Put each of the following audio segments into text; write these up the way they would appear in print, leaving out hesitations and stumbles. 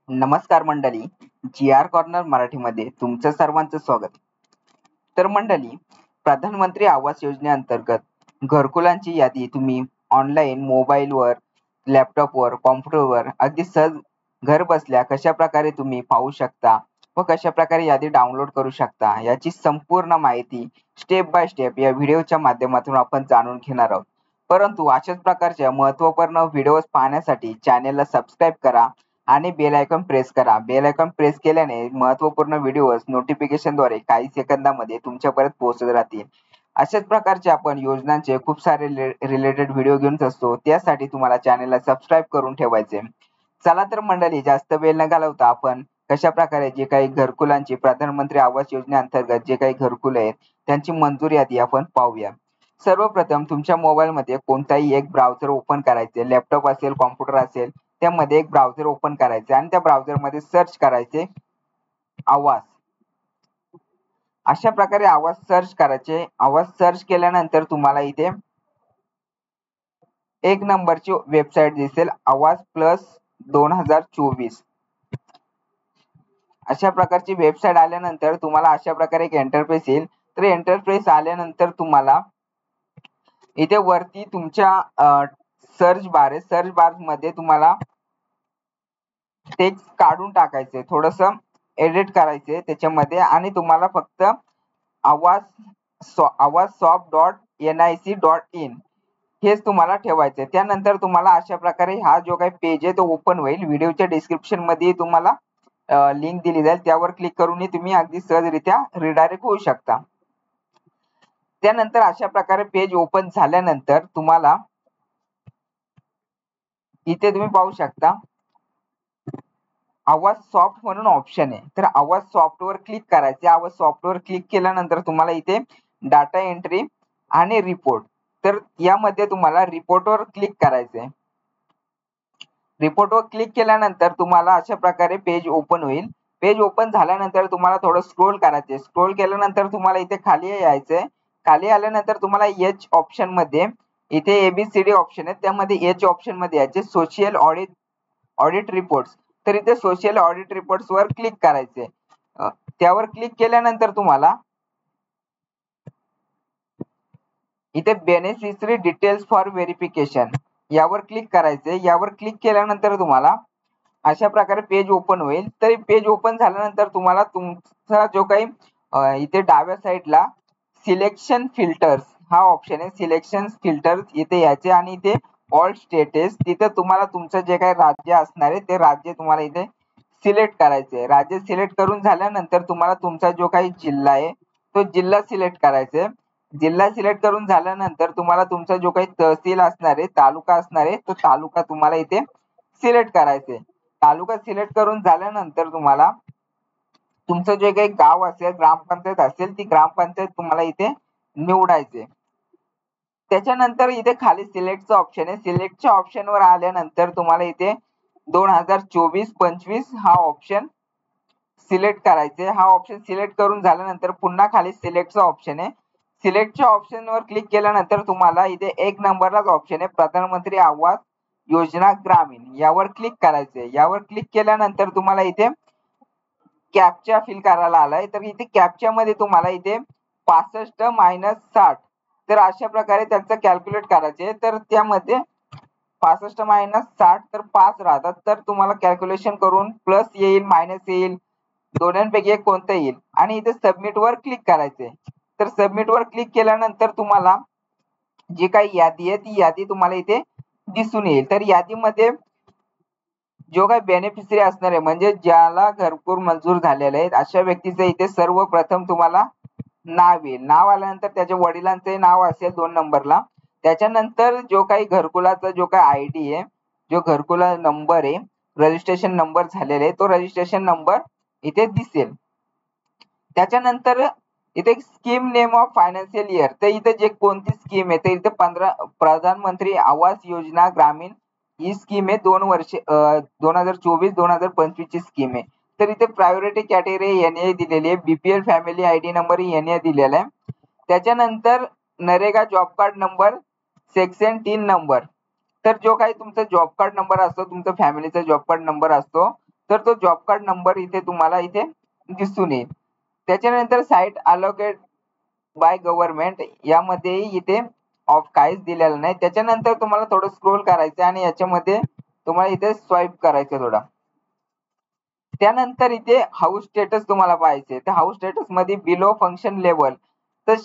नमस्कार मंडळी, जी R corner मराठीमध्ये तुमचं सर्वांचं स्वागत. तर मंडळी, प्रधानमंत्री आवास योजनेअंतर्गत घरकुलांची यादी तुम्ही ऑनलाईन मोबाईलवर, लॅपटॉपवर, कॉम्प्युटरवर अगदी सहज घर बसल्या कशा प्रकारे तुम्ही पाहू शकता व कशा प्रकारे यादी डाउनलोड करू शकता याची संपूर्ण माहिती स्टेप बाय स्टेप या व्हिडिओच्या माध्यमातून आपण जाणून घेणार आहोत. परंतु अशाच प्रकारच्या महत्त्वपूर्ण व्हिडिओज पाहण्यासाठी चॅनेलला सबस्क्राईब करा आणि बेल आयकॉन प्रेस करा. बेल आयकॉन प्रेस केल्याने महत्त्वपूर्ण व्हिडिओज नोटिफिकेशनद्वारे काही सेकंदामध्ये तुमच्यापर्यंत पोहोचत राहतील. अशाच प्रकारचे आपण योजनांचे खूप सारे रिलेटेड व्हिडिओ घेऊन असतो. त्यासाठी तुम्हाला चॅनेलला सबस्क्राईब करून ठेवायचे. चला तर मंडळी, जास्त वेळ न घालवता आपण कशा प्रकारे जे काही घरकुलांची प्रधानमंत्री आवास योजनेअंतर्गत जे काही घरकुल आहेत त्यांची मंजूर यादी आपण पाहूया. सर्वप्रथम तुमच्या मोबाईलमध्ये कोणताही एक ब्राउझर ओपन करायचे. लॅपटॉप असेल, कॉम्प्युटर असेल, त्यामध्ये एक ब्राउझर ओपन करायचे आणि त्या ब्राउझरमध्ये सर्च करायचे आवास. अशा प्रकारे आवाज सर्च करायचे. आवाज सर्च केल्यानंतर तुम्हाला इथे एक नंबरची वेबसाईट दिसेल, आवाज प्लस 2024. अशा प्रकारची वेबसाईट आल्यानंतर तुम्हाला अशा प्रकारे एक इंटरफेस येईल. तर इंटरफेस आल्यानंतर तुम्हाला इथे वरती तुमच्या सर्च बार आहे. सर्च बार मध्ये तुम्हाला टेक्स्ट काढून टाकायचे, थोडंसं एडिट करायचे त्याच्यामध्ये आणि तुम्हाला फक्त awazsoft.nic.in हेच तुम्हाला ठेवायचे. त्यानंतर तुम्हाला अशा प्रकारे हा जो काही पेज आहे तो ओपन होईल. व्हिडिओच्या डिस्क्रिप्शन मध्ये तुम्हाला लिंक दिली जाईल, त्यावर क्लिक करूनही तुम्ही अगदी सहजरित्या रिडायरेक्ट होऊ शकता. त्यानंतर अशा प्रकारे पेज ओपन झाल्यानंतर तुम्हाला इथे तुम्ही पाहू शकता आवाज सॉफ्ट म्हणून ऑप्शन आहे. तर आवाज सॉफ्ट वर क्लिक करायचे. आवाज सॉफ्ट वर क्लिक केल्यानंतर तुम्हाला इथे डाटा एंट्री आणि रिपोर्ट, तर यामध्ये तुम्हाला रिपोर्ट वर क्लिक करायचे. रिपोर्ट वर क्लिक केल्यानंतर तुम्हाला अशा प्रकारे पेज ओपन होईल. पेज ओपन झाल्यानंतर तुम्हाला थोडं स्क्रोल करायचे. स्क्रोल केल्यानंतर तुम्हाला इथे खाली यायचंय. खाली आल्यानंतर तुम्हाला एच ऑप्शन मध्ये इथे एबीसीडी ऑप्शन आहे, त्यामध्ये एच ऑप्शन मध्ये यायचे सोशल ऑडिट रिपोर्ट्स. तर इथे सोशल ऑडिट रिपोर्ट्स वर क्लिक करायचे. त्यावर क्लिक केल्यानंतर तुम्हाला इथे बेनिफिशरी डिटेल्स फॉर व्हेरिफिकेशन यावर क्लिक करायचे. यावर क्लिक केल्यानंतर तुम्हाला अशा प्रकारे पेज ओपन होईल. तर पेज ओपन झाल्यानंतर तुम्हाला तुमचा जो काही इथे डाव्या साईडला सिलेक्शन फिल्टर्स हा ऑप्शन आहे. सिलेक्शन फिल्टर्स इथे यायचे आणि इथे ऑल स्टेटस, तिथे तुम्हाला तुमचं जे काही राज्य असणार आहे ते राज्य तुम्हाला इथे सिलेक्ट करायचे. राज्य सिलेक्ट करून झाल्यानंतर तुम्हाला तुमचा जो काही जिल्हा आहे तो जिल्हा सिलेक्ट करायचा आहे. जिल्हा सिलेक्ट करून झाल्यानंतर तुम्हाला तुमचा जो काही तहसील असणार आहे, तालुका असणार आहे, तो तालुका तुम्हाला इथे सिलेक्ट करायचे. तालुका सिलेक्ट करून झाल्यानंतर तुम्हाला तुमचं जे काही गाव असेल, ग्रामपंचायत असेल, ती ग्रामपंचायत तुम्हाला इथे निवडायचे. त्याच्यानंतर इथे खाली सिलेक्टचं ऑप्शन आहे. सिलेक्टच्या ऑप्शनवर आल्यानंतर तुम्हाला इथे 2024-25 हा ऑप्शन सिलेक्ट करायचे. हा ऑप्शन सिलेक्ट करून झाल्यानंतर पुन्हा खाली सिलेक्टचा ऑप्शन आहे. सिलेक्टच्या ऑप्शनवर क्लिक केल्यानंतर तुम्हाला इथे एक नंबरलाच ऑप्शन आहे प्रधानमंत्री आवास योजना ग्रामीण, यावर क्लिक करायचे. यावर क्लिक केल्यानंतर तुम्हाला इथे कॅप्चा फिल करायला आलाय. तर इथे कॅप्चा मध्ये तुम्हाला इथे 65-60, तर अशा प्रकारे त्यांचं कॅल्क्युलेट करायचे. तर त्यामध्ये 65-60 तर 5 राहतात. तर तुम्हाला कॅल्क्युलेशन करून प्लस येईल, मायनस येईल, दोन्हीपैकी एक कोणतं येईल आणि इथे सबमिट वर क्लिक करायचे. तर सबमिट वर क्लिक केल्यानंतर तुम्हाला जी काही यादी आहे ती यादी तुम्हाला इथे दिसून येईल. तर यादीमध्ये जो काही बेनिफिशरी असणार आहे, म्हणजे ज्याला घरकुल मंजूर झालेले आहेत अशा व्यक्तीचं इथे सर्वप्रथम तुम्हाला नाव येईल. नाव आल्यानंतर त्याच्या वडिलांचे नाव असेल 2 नंबरला. त्याच्यानंतर जो काही घरकुलाचा जो काही आयडी आहे, जो घरकुला नंबर आहे, रजिस्ट्रेशन नंबर झालेले आहे, तो रजिस्ट्रेशन नंबर इथे दिसेल. त्याच्यानंतर इथे scheme name of financial year, तर इथे जे कोणती स्कीम आहे, तर इथे प्रधानमंत्री आवास योजना ग्रामीण ही स्कीम आहे. 2 वर्ष 2024-2025 ची स्कीम आहे. तर इथे प्रायोरिटी कॅटेगरी एनए दिलेली आहे. BPL family ID number NA दिलेला आहे. त्याच्यानंतर NREGA job card number section 3 number, तर जो काही तुमचा जॉब कार्ड नंबर असतो, तुमचा फॅमिलीचा जॉब कार्ड नंबर असतो, तर तो जॉब कार्ड नंबर इथे तुम्हाला इथे दिसून येईल. त्याच्यानंतर साईट अलोकेट बाय गव्हर्नमेंट यामध्ये इथे ऑफ काहीच दिलेलं नाही. त्याच्यानंतर तुम्हाला थोडं स्क्रोल करायचं आणि याच्यामध्ये तुम्हाला इथे स्वाईप करायचं थोडं. त्यानंतर इथे हाऊस स्टेटस तुम्हाला पाहायचे. तर हाऊस स्टेटस मध्ये बिलो फंक्शन लेवल तर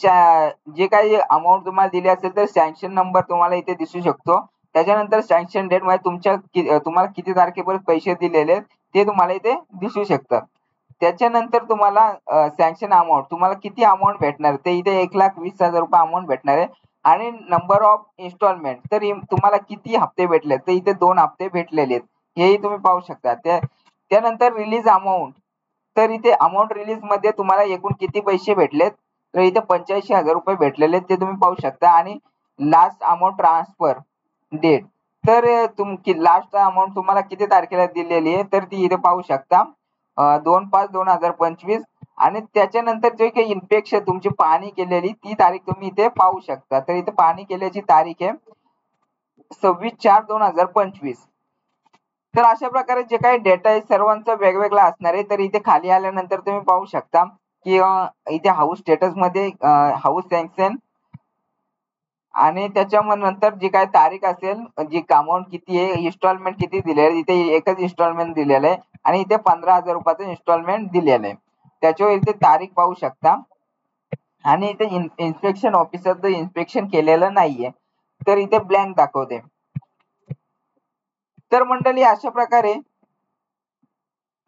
जे काही अमाऊंट तुम्हाला दिली असेल तर सँक्शन नंबर तुम्हाला इथे दिसू शकतो. त्याच्यानंतर सँक्शन डेट मध्ये तुम्हाला किती तारखेपर्यंत पैसे दिलेले ते तुम्हाला इथे दिसू शकतात. त्याच्यानंतर तुम्हाला सँक्शन अमाऊंट तुम्हाला किती अमाऊंट भेटणार ते इथे 1,20,000 रुपये अमाऊंट भेटणार आहे. आणि नंबर ऑफ इन्स्टॉलमेंट तर तुम्हाला किती हप्ते भेटले तर इथे 2 हप्ते भेटलेले आहेत. हेही तुम्ही पाहू शकता. त्यानंतर रिलीज अमाऊंट तर इथे अमाऊंट रिलीज मध्ये तुम्हाला एकूण किती पैसे भेटलेत तर इथे 85,000 रुपये भेटलेले ते तुम्ही पाहू शकता. आणि लास्ट अमाऊंट ट्रान्सफर डेट तर लास्ट अमाऊंट तुम्हाला किती तारखेला दिलेली आहे तर ती इथे पाहू शकता 2/5/2025. आणि त्याच्यानंतर जे काही इन्स्पेक्शन तुमची पाहणी केलेली ती तारीख तुम्ही इथे पाहू शकता. तर इथे पाहणी केल्याची तारीख आहे 26/4/2025. तर अशा प्रकारे जे काही डेटा आहे सर्वांचा वेगवेगळा असणार आहे. तर इथे खाली आल्यानंतर तुम्ही पाहू शकता की इथे हाऊस स्टेटस मध्ये हाऊस सँक्शन आणि नंतर जी काय तारीख असेल जी अमाऊंट किती आहे इन्स्टॉलमेंट किती दिले आहे इथे एकच इन्स्टॉलमेंट दिलेलं आहे आणि इथे 15,000 रुपयाचं इन्स्टॉलमेंट दिलेलं आहे. त्याच्यावर इथे तारीख पाहू शकता. आणि इथे इन्स्पेक्शन ऑफिसरचं इन्स्पेक्शन केलेलं नाहीये तर इथे ब्लँक दाखवते. तर मंडळी अशा प्रकारे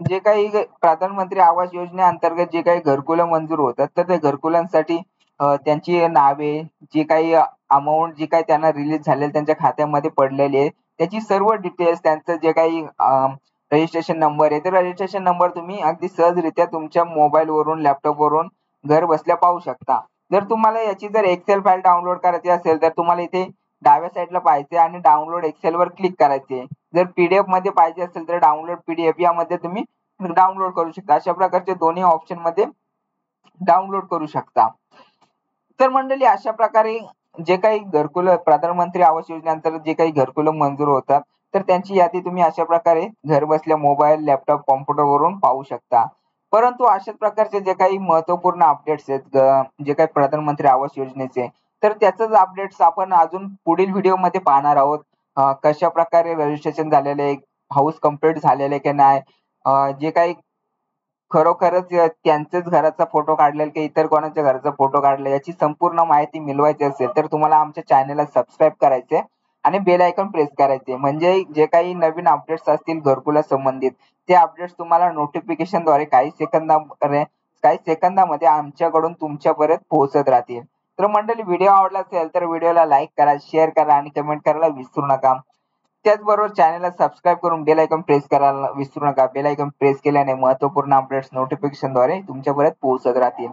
जे काही प्रधानमंत्री आवास योजनेअंतर्गत जे काही घरकुलं मंजूर होतात तर त्या घरकुलांसाठी त्यांची नावे जी काही अमाऊंट जी काही त्यांना रिलीज झालेली त्यांच्या खात्यामध्ये पडलेली आहे त्याची सर्व डिटेल्स त्यांचं जे काही रजिस्ट्रेशन नंबर आहे तर रजिस्ट्रेशन नंबर तुम्ही अगदी सहजरित्या तुमच्या मोबाईल वरून लॅपटॉप वरून घर बसल्या पाहू शकता. जर तुम्हाला याची जर एक्सेल फाईल डाउनलोड करायची असेल तर तुम्हाला इथे डाव्या साईडला पाहायचे आणि डाउनलोड एक्सेल वर क्लिक करायचे. जर पीडीएफ मध्ये पाहिजे असेल तर डाउनलोड पीडीएफ यामध्ये तुम्ही डाउनलोड करू शकता. अशा प्रकारचे दोन्ही ऑप्शन मध्ये डाउनलोड करू शकता. तर मंडळी अशा प्रकारे जे काही घरकुल प्रधानमंत्री आवास योजनेअंतर्गत जे काही घरकुल मंजूर होतात तर त्यांची यादी तुम्ही अशा प्रकारे घर बसल्या मोबाईल लॅपटॉप कॉम्प्युटर वरून पाहू शकता. परंतु अशाच प्रकारचे जे काही महत्वपूर्ण अपडेट्स आहेत जे काही प्रधानमंत्री आवास योजनेचे तर त्याचंच अपडेट्स आपण अजून पुढील व्हिडिओ मध्ये पाहणार आहोत. कशा प्रकारे रजिस्ट्रेशन झालेलं आहे हाऊस कंप्लीट झालेलं आहे की नाही जे काही खरोखरच त्यांच्याच घराचा फोटो काढलेला की इतर कोणाच्या घराचा फोटो काढला याची संपूर्ण माहिती मिळवायची असेल तर तुम्हाला आमच्या चॅनलला सबस्क्राईब करायचे आणि बेल आयकॉन प्रेस करायचे म्हणजे जे काही नवीन अपडेट्स असतील घरकुला संबंधित ते अपडेट्स तुम्हाला नोटिफिकेशन द्वारे काही सेकंदामध्ये आमच्याकडून तुमच्यापर्यंत पोहोचत राहतील. तर मंडळी व्हिडिओ आवडला असेल तर व्हिडिओला लाईक करा शेअर करा आणि कमेंट करायला विसरू नका. त्याचबरोबर चॅनलला सबस्क्राईब करून बेल आयकॉन प्रेस करायला विसरू नका. बेल आयकॉन प्रेस केल्याने महत्त्वपूर्ण अपडेट्स नोटिफिकेशनद्वारे तुमच्यापर्यंत पोहोचत राहतील.